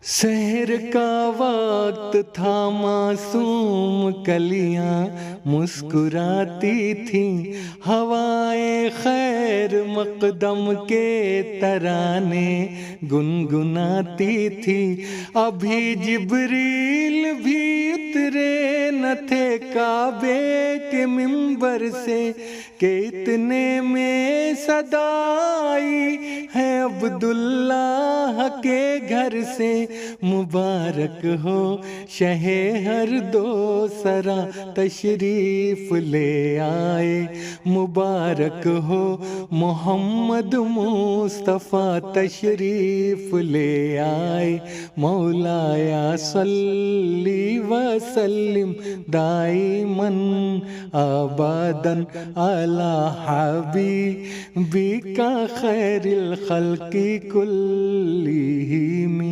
سحر کا وقت تھا، معصوم کلیاں مسکراتی تھیں، ہوائیں خیر مقدم کے ترانے گنگناتی تھی۔ ابھی جبریل بھی اترے نہ تھے کعبے کے منبر سے کہ اتنے میں صدا آئی ہے عبداللہ کے گھر سے۔ مبارک ہو شہ ہر دو سرا تشریف لے آئے، مبارک ہو محمد مصطفیٰ تشریف لے آئے۔ مولایا صلی وسلم دائماً ابداً علی حبیبک خیر الخلق کلہم۔